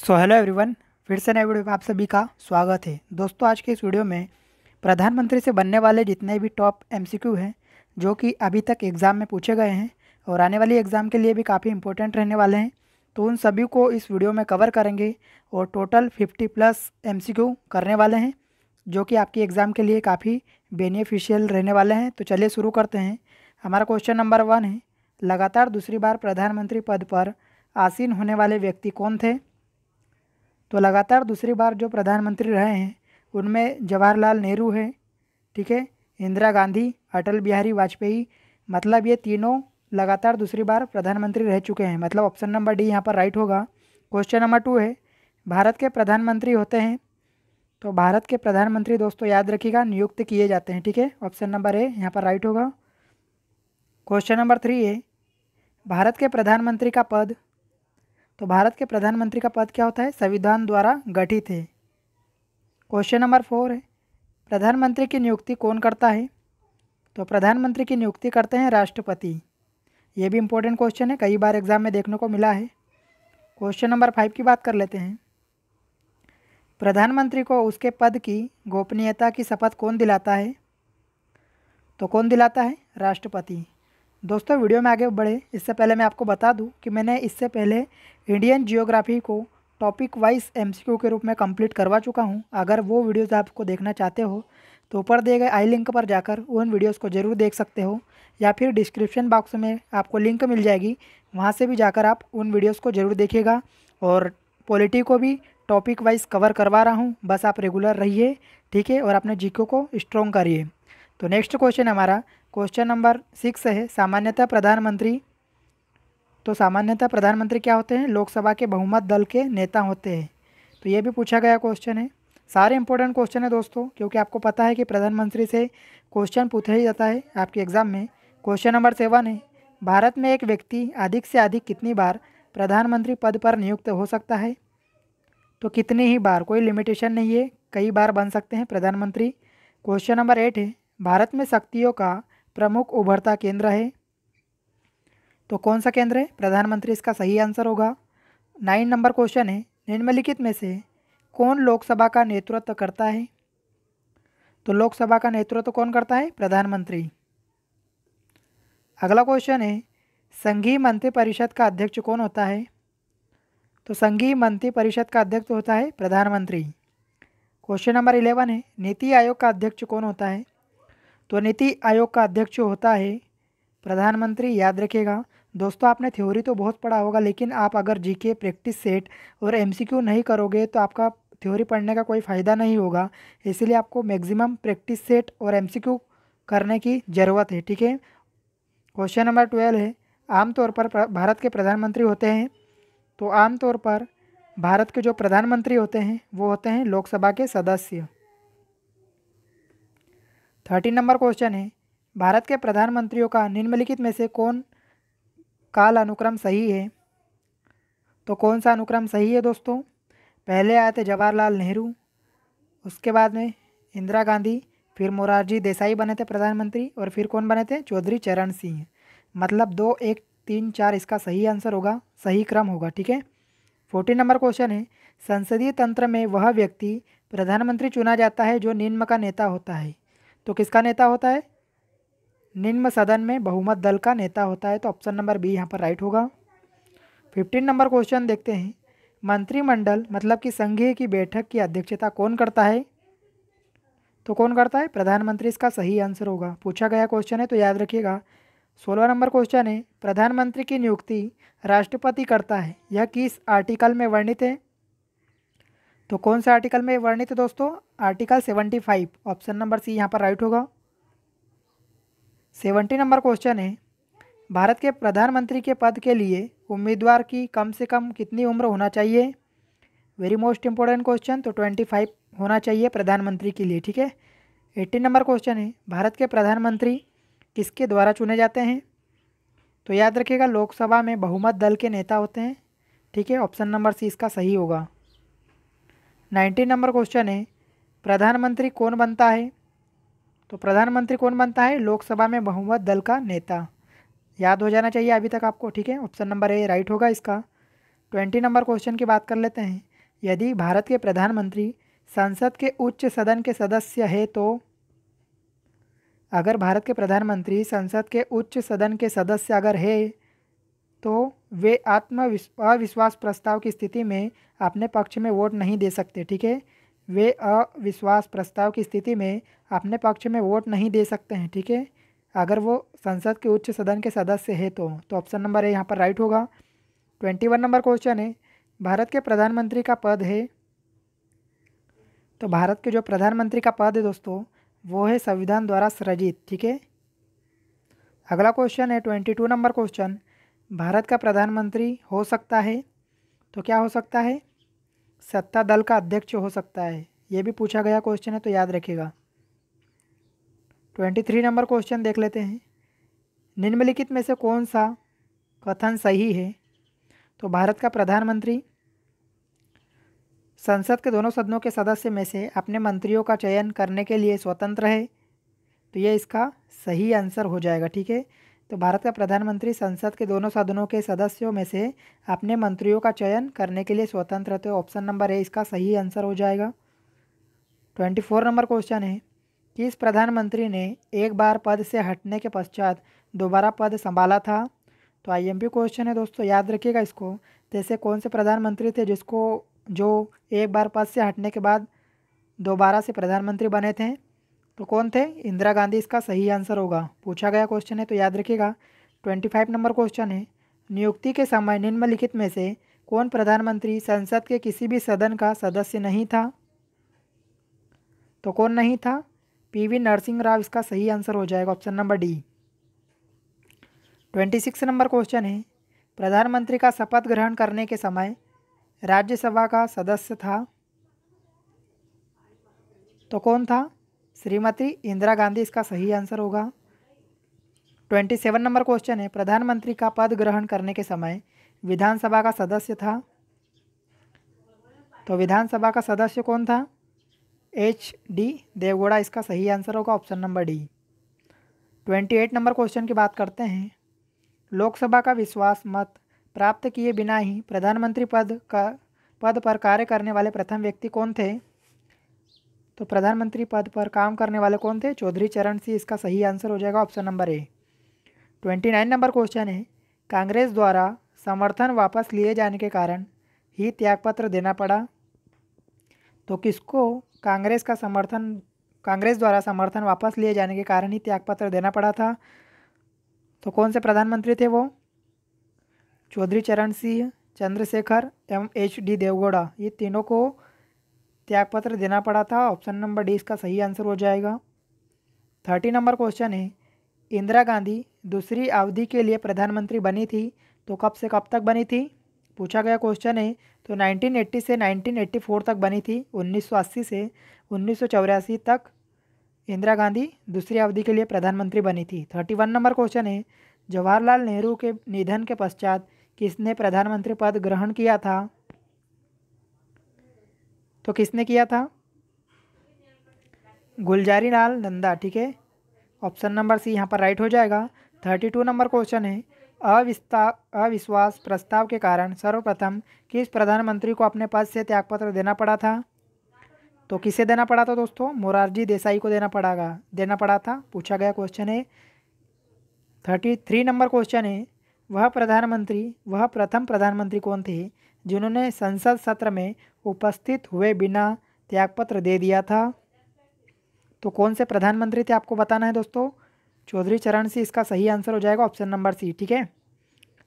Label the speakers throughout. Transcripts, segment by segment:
Speaker 1: Hello everyone, फिर से नए वीडियो में आप सभी का स्वागत है। दोस्तों, आज के इस वीडियो में प्रधानमंत्री से बनने वाले जितने भी टॉप एमसीक्यू हैं जो कि अभी तक एग्ज़ाम में पूछे गए हैं और आने वाली एग्ज़ाम के लिए भी काफ़ी इंपॉर्टेंट रहने वाले हैं, तो उन सभी को इस वीडियो में कवर करेंगे और टोटल 50+ एमसीक्यू करने वाले हैं जो कि आपकी एग्ज़ाम के लिए काफ़ी बेनिफिशियल रहने वाले हैं। तो चलिए शुरू करते हैं। हमारा क्वेश्चन नंबर 1 है, लगातार दूसरी बार प्रधानमंत्री पद पर आसीन होने वाले व्यक्ति कौन थे? तो लगातार दूसरी बार जो प्रधानमंत्री रहे हैं उनमें जवाहरलाल नेहरू है, ठीक है, इंदिरा गांधी, अटल बिहारी वाजपेयी। मतलब ये तीनों लगातार दूसरी बार प्रधानमंत्री रह चुके हैं। मतलब ऑप्शन नंबर डी यहाँ पर राइट होगा। क्वेश्चन नंबर 2 है, भारत के प्रधानमंत्री होते हैं, तो भारत के प्रधानमंत्री दोस्तों याद रखिएगा नियुक्त किए जाते हैं, ठीक है। ऑप्शन नंबर ए यहाँ पर राइट होगा। क्वेश्चन नंबर 3 है, भारत के प्रधानमंत्री का पद, तो भारत के प्रधानमंत्री का पद क्या होता है? संविधान द्वारा गठित है। क्वेश्चन नंबर 4 है, प्रधानमंत्री की नियुक्ति कौन करता है? तो प्रधानमंत्री की नियुक्ति करते हैं राष्ट्रपति। ये भी इम्पोर्टेंट क्वेश्चन है, कई बार एग्जाम में देखने को मिला है। क्वेश्चन नंबर 5 की बात कर लेते हैं, प्रधानमंत्री को उसके पद की गोपनीयता की शपथ कौन दिलाता है? तो कौन दिलाता है? राष्ट्रपति। दोस्तों, वीडियो में आगे बढ़े इससे पहले मैं आपको बता दूं कि मैंने इससे पहले इंडियन जियोग्राफी को टॉपिक वाइज एमसीक्यू के रूप में कंप्लीट करवा चुका हूं। अगर वो वीडियोस आपको देखना चाहते हो तो ऊपर दिए गए आई लिंक पर जाकर उन वीडियोस को ज़रूर देख सकते हो, या फिर डिस्क्रिप्शन बॉक्स में आपको लिंक मिल जाएगी, वहाँ से भी जाकर आप उन वीडियोज़ को ज़रूर देखिएगा। और पॉलिटी को भी टॉपिक वाइज कवर करवा रहा हूँ, बस आप रेगुलर रहिए, ठीक है, और अपने जीके को स्ट्रॉन्ग करिए। तो नेक्स्ट क्वेश्चन हमारा क्वेश्चन नंबर 6 है, सामान्यतः प्रधानमंत्री, तो सामान्यतः प्रधानमंत्री क्या होते हैं? लोकसभा के बहुमत दल के नेता होते हैं। तो ये भी पूछा गया क्वेश्चन है। सारे इंपॉर्टेंट क्वेश्चन है दोस्तों, क्योंकि आपको पता है कि प्रधानमंत्री से क्वेश्चन पूछा ही जाता है आपके एग्ज़ाम में। क्वेश्चन नंबर 7 है, भारत में एक व्यक्ति अधिक से अधिक कितनी बार प्रधानमंत्री पद पर नियुक्त हो सकता है? तो कितनी ही बार, कोई लिमिटेशन नहीं है, कई बार बन सकते हैं प्रधानमंत्री। क्वेश्चन नंबर 8 है, भारत में शक्तियों का प्रमुख उभरता केंद्र है, तो कौन सा केंद्र है? प्रधानमंत्री इसका सही आंसर होगा। 9 नंबर क्वेश्चन है, निम्नलिखित में से कौन लोकसभा का नेतृत्व करता है? तो लोकसभा का नेतृत्व कौन करता है? प्रधानमंत्री। अगला क्वेश्चन है, संघीय मंत्रिपरिषद का अध्यक्ष कौन होता है? तो संघीय मंत्रिपरिषद का अध्यक्ष होता है प्रधानमंत्री। क्वेश्चन नंबर 11 है, नीति आयोग का अध्यक्ष कौन होता है? तो नीति आयोग का अध्यक्ष होता है प्रधानमंत्री, याद रखिएगा। दोस्तों, आपने थ्योरी तो बहुत पढ़ा होगा, लेकिन आप अगर जीके प्रैक्टिस सेट और एमसीक्यू नहीं करोगे तो आपका थ्योरी पढ़ने का कोई फ़ायदा नहीं होगा। इसीलिए आपको मैक्सिमम प्रैक्टिस सेट और एमसीक्यू करने की ज़रूरत है, ठीक है। क्वेश्चन नंबर 12 है, आमतौर पर भारत के प्रधानमंत्री होते हैं, तो आमतौर पर भारत के जो प्रधानमंत्री होते हैं वो होते हैं लोकसभा के सदस्य। 13 नंबर क्वेश्चन है, भारत के प्रधानमंत्रियों का निम्नलिखित में से कौन काल अनुक्रम सही है? तो कौन सा अनुक्रम सही है दोस्तों? पहले आए थे जवाहरलाल नेहरू, उसके बाद में इंदिरा गांधी, फिर मोरारजी देसाई बने थे प्रधानमंत्री, और फिर कौन बने थे? चौधरी चरण सिंह। मतलब 2, 1, 3, 4 इसका सही आंसर होगा, सही क्रम होगा, ठीक है। 14 नंबर क्वेश्चन है, संसदीय तंत्र में वह व्यक्ति प्रधानमंत्री चुना जाता है जो निम्न का नेता होता है, तो किसका नेता होता है? निम्न सदन में बहुमत दल का नेता होता है, तो ऑप्शन नंबर बी यहाँ पर राइट होगा। 15 नंबर क्वेश्चन देखते हैं, मंत्रिमंडल मतलब कि संघीय की बैठक की अध्यक्षता कौन करता है? तो कौन करता है? प्रधानमंत्री इसका सही आंसर होगा, पूछा गया क्वेश्चन है तो याद रखिएगा। 16 नंबर क्वेश्चन है, प्रधानमंत्री की नियुक्ति राष्ट्रपति करता है, यह किस आर्टिकल में वर्णित है? तो कौन सा आर्टिकल में वर्णित है दोस्तों? आर्टिकल 75, ऑप्शन नंबर सी यहाँ पर राइट होगा। 70 नंबर क्वेश्चन है, भारत के प्रधानमंत्री के पद के लिए उम्मीदवार की कम से कम कितनी उम्र होना चाहिए? वेरी मोस्ट इंपॉर्टेंट क्वेश्चन, तो 25 होना चाहिए प्रधानमंत्री के लिए, ठीक है। 18 नंबर क्वेश्चन है, भारत के प्रधानमंत्री किसके द्वारा चुने जाते हैं? तो याद रखिएगा लोकसभा में बहुमत दल के नेता होते हैं, ठीक है, ऑप्शन नंबर सी इसका सही होगा। 19 नंबर क्वेश्चन है, प्रधानमंत्री कौन बनता है? तो प्रधानमंत्री कौन बनता है? लोकसभा में बहुमत दल का नेता, याद हो जाना चाहिए अभी तक आपको, ठीक है, ऑप्शन नंबर ए राइट होगा इसका। 20 नंबर क्वेश्चन की बात कर लेते हैं, यदि भारत के प्रधानमंत्री संसद के उच्च सदन के सदस्य है तो, अगर भारत के प्रधानमंत्री संसद के उच्च सदन के सदस्य अगर है तो वे अविश्वास प्रस्ताव की स्थिति में अपने पक्ष में वोट नहीं दे सकते। ठीक है, वे अविश्वास प्रस्ताव की स्थिति में अपने पक्ष में वोट नहीं दे सकते हैं। ठीक है, अगर वो संसद के उच्च सदन के सदस्य है तो ऑप्शन नंबर ए यहाँ पर राइट होगा। 21 नंबर क्वेश्चन है, भारत के प्रधानमंत्री का पद है, तो भारत के जो प्रधानमंत्री का पद है दोस्तों वो है संविधान द्वारा सृजित। ठीक है, अगला क्वेश्चन है 22 नंबर क्वेश्चन, भारत का प्रधानमंत्री हो सकता है, तो क्या हो सकता है? सत्ता दल का अध्यक्ष हो सकता है। ये भी पूछा गया क्वेश्चन है तो याद रखिएगा। 23 नंबर क्वेश्चन देख लेते हैं, निम्नलिखित में से कौन सा कथन सही है? तो भारत का प्रधानमंत्री संसद के दोनों सदनों के सदस्य में से अपने मंत्रियों का चयन करने के लिए स्वतंत्र है, तो ये इसका सही आंसर हो जाएगा। ठीक है, तो भारत का प्रधानमंत्री संसद के दोनों सदनों के सदस्यों में से अपने मंत्रियों का चयन करने के लिए स्वतंत्र है, तो ऑप्शन नंबर ए इसका सही आंसर हो जाएगा। 24 नंबर क्वेश्चन है, किस प्रधानमंत्री ने एक बार पद से हटने के पश्चात दोबारा पद संभाला था? तो आईएमपी क्वेश्चन है दोस्तों, याद रखिएगा इसको। जैसे कौन से प्रधानमंत्री थे जो एक बार पद से हटने के बाद दोबारा से प्रधानमंत्री बने थे? तो कौन थे? इंदिरा गांधी इसका सही आंसर होगा। पूछा गया क्वेश्चन है तो याद रखिएगा। 25 नंबर क्वेश्चन है, नियुक्ति के समय निम्नलिखित में से कौन प्रधानमंत्री संसद के किसी भी सदन का सदस्य नहीं था? तो कौन नहीं था? पीवी नरसिंह राव इसका सही आंसर हो जाएगा, option number D. 26 number question है, प्रधानमंत्री का शपथ ग्रहण करने के समय राज्यसभा का सदस्य था, तो कौन था? श्रीमती इंदिरा गांधी इसका सही आंसर होगा। 27 नंबर क्वेश्चन है, प्रधानमंत्री का पद ग्रहण करने के समय विधानसभा का सदस्य था, तो विधानसभा का सदस्य कौन था? HD देवगौड़ा इसका सही आंसर होगा, option number D. 28 number question की बात करते हैं, लोकसभा का विश्वास मत प्राप्त किए बिना ही प्रधानमंत्री पद पर कार्य करने वाले प्रथम व्यक्ति कौन थे? तो प्रधानमंत्री पद पर काम करने वाले कौन थे? चौधरी चरण सिंह इसका सही आंसर हो जाएगा, option number A. 29 number question है, कांग्रेस द्वारा समर्थन वापस लिए जाने के कारण ही त्यागपत्र देना पड़ा, तो किसको कांग्रेस द्वारा समर्थन वापस लिए जाने के कारण ही त्यागपत्र देना पड़ा था? तो कौन से प्रधानमंत्री थे वो? चौधरी चरण सिंह, चंद्रशेखर एवं HD देवगौड़ा, ये तीनों को त्यागपत्र देना पड़ा था। ऑप्शन नंबर डी इसका सही आंसर हो जाएगा। 30 नंबर क्वेश्चन है, इंदिरा गांधी दूसरी अवधि के लिए प्रधानमंत्री बनी थी, तो कब से कब तक बनी थी? पूछा गया क्वेश्चन है, तो 1980 से 1984 तक बनी थी। 1980 से 1984 तक इंदिरा गांधी दूसरी अवधि के लिए प्रधानमंत्री बनी थी। 31 नंबर क्वेश्चन है, जवाहरलाल नेहरू के निधन के पश्चात किसने प्रधानमंत्री पद ग्रहण किया था? तो किसने किया था? गुलजारी लाल नंदा। ठीक है, ऑप्शन नंबर सी यहाँ पर राइट हो जाएगा। 32 नंबर क्वेश्चन है, अविश्वास प्रस्ताव के कारण सर्वप्रथम किस प्रधानमंत्री को अपने पद से त्यागपत्र देना पड़ा था? तो किसे देना पड़ा था दोस्तों? मोरारजी देसाई को देना पड़ा था। पूछा गया क्वेश्चन है। 33 नंबर क्वेश्चन है, वह प्रथम प्रधानमंत्री कौन थे जिन्होंने संसद सत्र में उपस्थित हुए बिना त्यागपत्र दे दिया था? तो कौन से प्रधानमंत्री थे आपको बताना है दोस्तों। चौधरी चरण सिंह इसका सही आंसर हो जाएगा, ऑप्शन नंबर सी। ठीक है,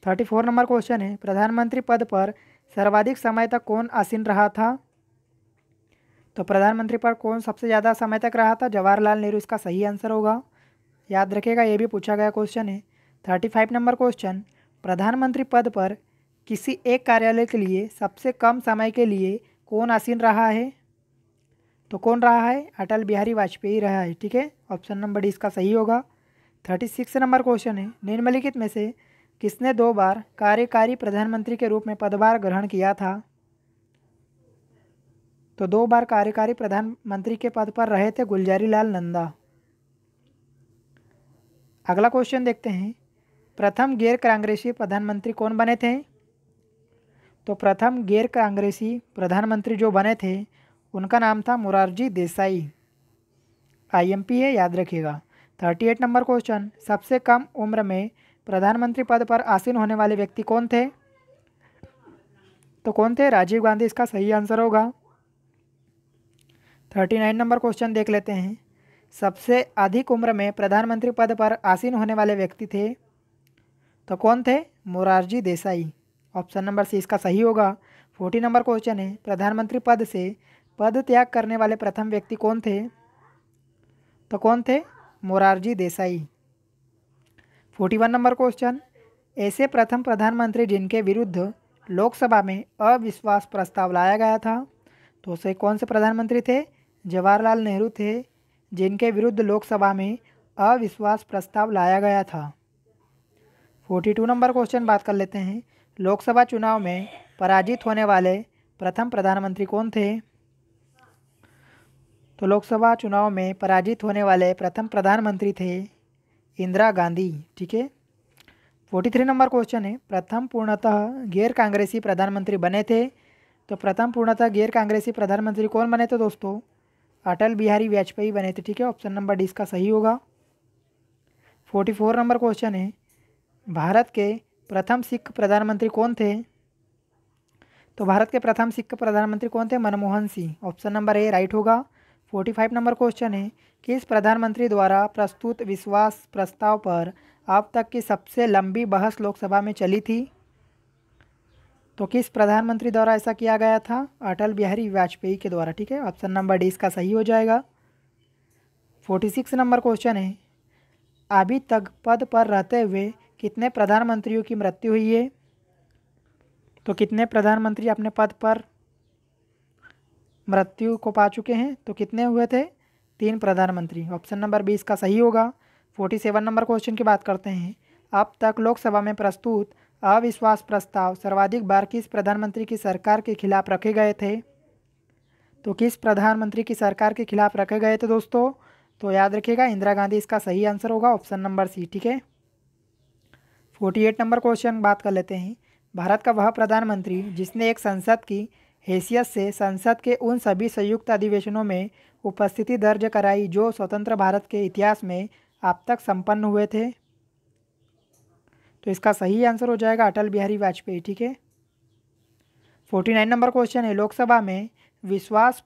Speaker 1: 34 नंबर क्वेश्चन है, प्रधानमंत्री पद पर सर्वाधिक समय तक कौन आसीन रहा था? तो प्रधानमंत्री पर कौन सबसे ज़्यादा समय तक रहा था? जवाहरलाल नेहरू इसका सही आंसर होगा, याद रखिएगा, ये भी पूछा गया क्वेश्चन है। 35 नंबर क्वेश्चन, प्रधानमंत्री पद पर किसी एक कार्यालय के लिए सबसे कम समय के लिए कौन आसीन रहा है? तो कौन रहा है? अटल बिहारी वाजपेयी रहा है। ठीक है, ऑप्शन नंबर डी इसका सही होगा। 36 नंबर क्वेश्चन है, निम्नलिखित में से किसने 2 बार कार्यकारी प्रधानमंत्री के रूप में पदभार ग्रहण किया था? तो 2 बार कार्यकारी प्रधानमंत्री के पद पर रहे थे गुलजारी लाल नंदा। अगला क्वेश्चन देखते हैं, प्रथम गैर कांग्रेसी प्रधानमंत्री कौन बने थे? तो प्रथम गैर कांग्रेसी प्रधानमंत्री जो बने थे उनका नाम था मोरारजी देसाई। आईएमपी है, याद रखिएगा। 38 नंबर क्वेश्चन, सबसे कम उम्र में प्रधानमंत्री पद पर आसीन होने वाले व्यक्ति कौन थे? तो कौन थे? राजीव गांधी इसका सही आंसर होगा। 39 नंबर क्वेश्चन देख लेते हैं। सबसे अधिक उम्र में प्रधानमंत्री पद पर आसीन होने वाले व्यक्ति थे, तो कौन थे? Morarji Desai. Option number C इसका सही होगा। 40 नंबर क्वेश्चन है, प्रधानमंत्री पद से पद त्याग करने वाले प्रथम व्यक्ति कौन थे? तो कौन थे? मोरारजी देसाई। 41 नंबर क्वेश्चन, ऐसे प्रथम प्रधानमंत्री जिनके विरुद्ध लोकसभा में अविश्वास प्रस्ताव लाया गया था, तो उसे कौन से प्रधानमंत्री थे? जवाहरलाल नेहरू थे, जिनके विरुद्ध लोकसभा में अविश्वास प्रस्ताव लाया गया था। 42 नंबर क्वेश्चन बात कर लेते हैं। लोकसभा चुनाव में पराजित होने वाले प्रथम प्रधानमंत्री कौन थे? तो लोकसभा चुनाव में पराजित होने वाले प्रथम प्रधानमंत्री थे इंदिरा गांधी। ठीक है। 43 नंबर क्वेश्चन है, प्रथम पूर्णतः गैर कांग्रेसी प्रधानमंत्री बने थे, तो प्रथम पूर्णतः गैर कांग्रेसी प्रधानमंत्री कौन बने थे दोस्तों? अटल बिहारी वाजपेयी बने थे। ठीक है, ऑप्शन नंबर डी इसका सही होगा। 44 नंबर क्वेश्चन है, भारत के प्रथम सिख प्रधानमंत्री कौन थे? तो भारत के प्रथम सिख प्रधानमंत्री कौन थे? Manmohan Singh. Option number A right होगा। 45 नंबर क्वेश्चन है, किस प्रधानमंत्री द्वारा प्रस्तुत विश्वास प्रस्ताव पर अब तक की सबसे लंबी बहस लोकसभा में चली थी? तो किस प्रधानमंत्री द्वारा ऐसा किया गया था? अटल बिहारी वाजपेयी के द्वारा। ठीक है, ऑप्शन नंबर डी इसका सही हो जाएगा। 46 नंबर क्वेश्चन है, अभी तक पद पर रहते हुए कितने प्रधानमंत्रियों की मृत्यु हुई है? तो कितने प्रधानमंत्री अपने पद पर मृत्यु को पा चुके हैं? तो कितने हुए थे? 3 प्रधानमंत्री। ऑप्शन नंबर बी इसका सही होगा। 47 नंबर क्वेश्चन की बात करते हैं। अब तक लोकसभा में प्रस्तुत अविश्वास प्रस्ताव सर्वाधिक बार किस प्रधानमंत्री की सरकार के खिलाफ रखे गए थे? तो किस प्रधानमंत्री की सरकार के खिलाफ रखे गए थे दोस्तों? तो याद रखिएगा, इंदिरा गांधी इसका सही आंसर होगा। Option number C. ठीक है। 48 नंबर क्वेश्चन बात कर लेते हैं। भारत का वह प्रधानमंत्री जिसने एक संसद की हैसियत से संसद के उन सभी संयुक्त अधिवेशनों में उपस्थिति दर्ज कराई जो स्वतंत्र भारत के इतिहास में अब तक संपन्न हुए थे? तो इसका सही आंसर हो जाएगा अटल बिहारी वाजपेयी। ठीक है। 49 नंबर क्वेश्चन है, लोकसभा में विश्वास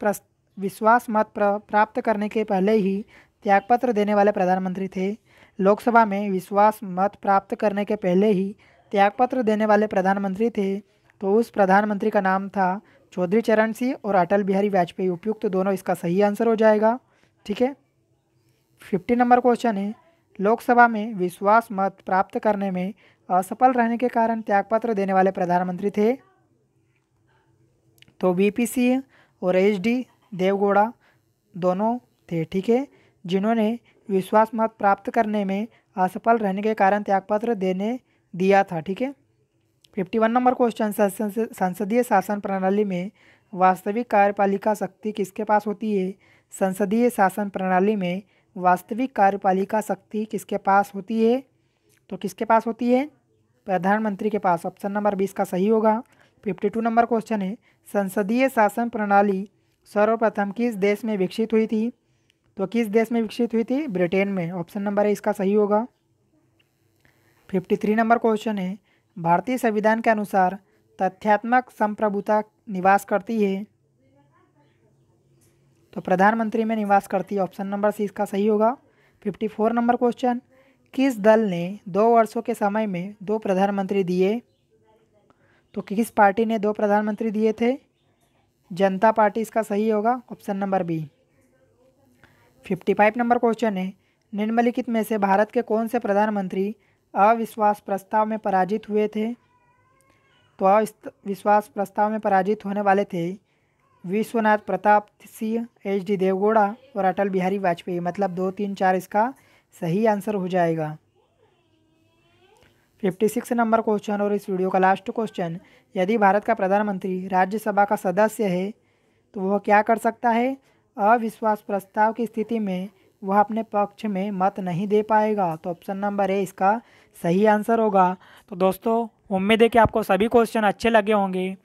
Speaker 1: मत प्राप्त करने के पहले ही त्यागपत्र देने वाले प्रधानमंत्री थे। लोकसभा में विश्वास मत प्राप्त करने के पहले ही त्यागपत्र देने वाले प्रधानमंत्री थे, तो उस प्रधानमंत्री का नाम था चौधरी चरण सिंह और अटल बिहारी वाजपेयी। उपयुक्त दोनों इसका सही आंसर हो जाएगा। ठीक है। 50 नंबर क्वेश्चन है, लोकसभा में विश्वास मत प्राप्त करने में असफल रहने के कारण त्यागपत्र देने वाले प्रधानमंत्री थे? तो वीपी सिंह और एचडी देवगौड़ा दोनों थे। ठीक है, जिन्होंने विश्वास मत प्राप्त करने में असफल रहने के कारण त्यागपत्र देने दिया था। ठीक है। 51 नंबर क्वेश्चन, संसदीय शासन प्रणाली में वास्तविक कार्यपालिका शक्ति किसके पास होती है? संसदीय शासन प्रणाली में वास्तविक कार्यपालिका शक्ति किसके पास होती है? तो किसके पास होती है? प्रधानमंत्री के पास। ऑप्शन नंबर 20 का सही होगा। 52 नंबर क्वेश्चन है, संसदीय शासन प्रणाली सर्वप्रथम किस देश में विकसित हुई थी? तो किस देश में विकसित हुई थी? ब्रिटेन में। ऑप्शन नंबर है इसका सही होगा। 53 नंबर क्वेश्चन है, भारतीय संविधान के अनुसार तथ्यात्मक संप्रभुता निवास करती है? तो प्रधानमंत्री में निवास करती है। ऑप्शन नंबर सी इसका सही होगा। 54 नंबर क्वेश्चन, किस दल ने 2 वर्षों के समय में 2 प्रधानमंत्री दिए? तो किस पार्टी ने 2 प्रधानमंत्री दिए थे? जनता पार्टी इसका सही होगा। Option number B. 55 number question है, निम्नलिखित में से भारत के कौन से प्रधानमंत्री अविश्वास प्रस्ताव में पराजित हुए थे? तो अविश्वास प्रस्ताव में पराजित होने वाले थे विश्वनाथ प्रताप सिंह, एचडी देवगौड़ा और अटल बिहारी वाजपेयी। मतलब 2, 3, 4 इसका सही आंसर हो जाएगा। 56 नंबर क्वेश्चन और इस वीडियो का लास्ट क्वेश्चन, यदि भारत का प्रधानमंत्री राज्यसभा का सदस्य है तो वह क्या कर सकता है? अविश्वास प्रस्ताव की स्थिति में वह अपने पक्ष में मत नहीं दे पाएगा। तो ऑप्शन नंबर ए इसका सही आंसर होगा। तो दोस्तों, उम्मीद है कि आपको सभी क्वेश्चन अच्छे लगे होंगे।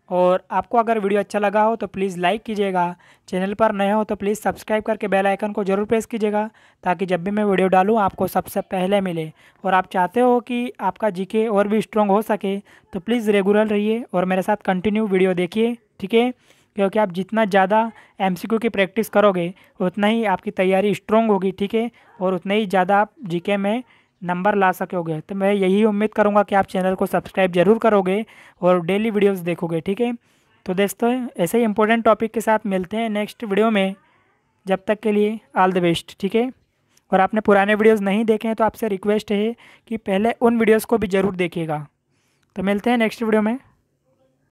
Speaker 1: और आपको अगर वीडियो अच्छा लगा हो तो प्लीज़ लाइक कीजिएगा। चैनल पर नए हो तो प्लीज़ सब्सक्राइब करके बेल आइकन को ज़रूर प्रेस कीजिएगा, ताकि जब भी मैं वीडियो डालूँ आपको सबसे पहले मिले। और आप चाहते हो कि आपका जीके और भी स्ट्रॉन्ग हो सके तो प्लीज़ रेगुलर रहिए और मेरे साथ कंटिन्यू वीडियो देखिए, ठीक है। क्योंकि आप जितना ज़्यादा एमसीक्यू की प्रैक्टिस करोगे उतना ही आपकी तैयारी स्ट्रॉन्ग होगी, ठीक है। और उतने ही ज़्यादा आप जीके में नंबर ला सकोगे। तो मैं यही उम्मीद करूँगा कि आप चैनल को सब्सक्राइब जरूर करोगे और डेली वीडियोस देखोगे, ठीक है। तो दोस्तों ऐसे ही इंपॉर्टेंट टॉपिक के साथ मिलते हैं नेक्स्ट वीडियो में। जब तक के लिए ऑल द बेस्ट, ठीक है। और आपने पुराने वीडियोस नहीं देखे हैं तो आपसे रिक्वेस्ट है कि पहले उन वीडियोस को भी ज़रूर देखिएगा। तो मिलते हैं नेक्स्ट वीडियो में।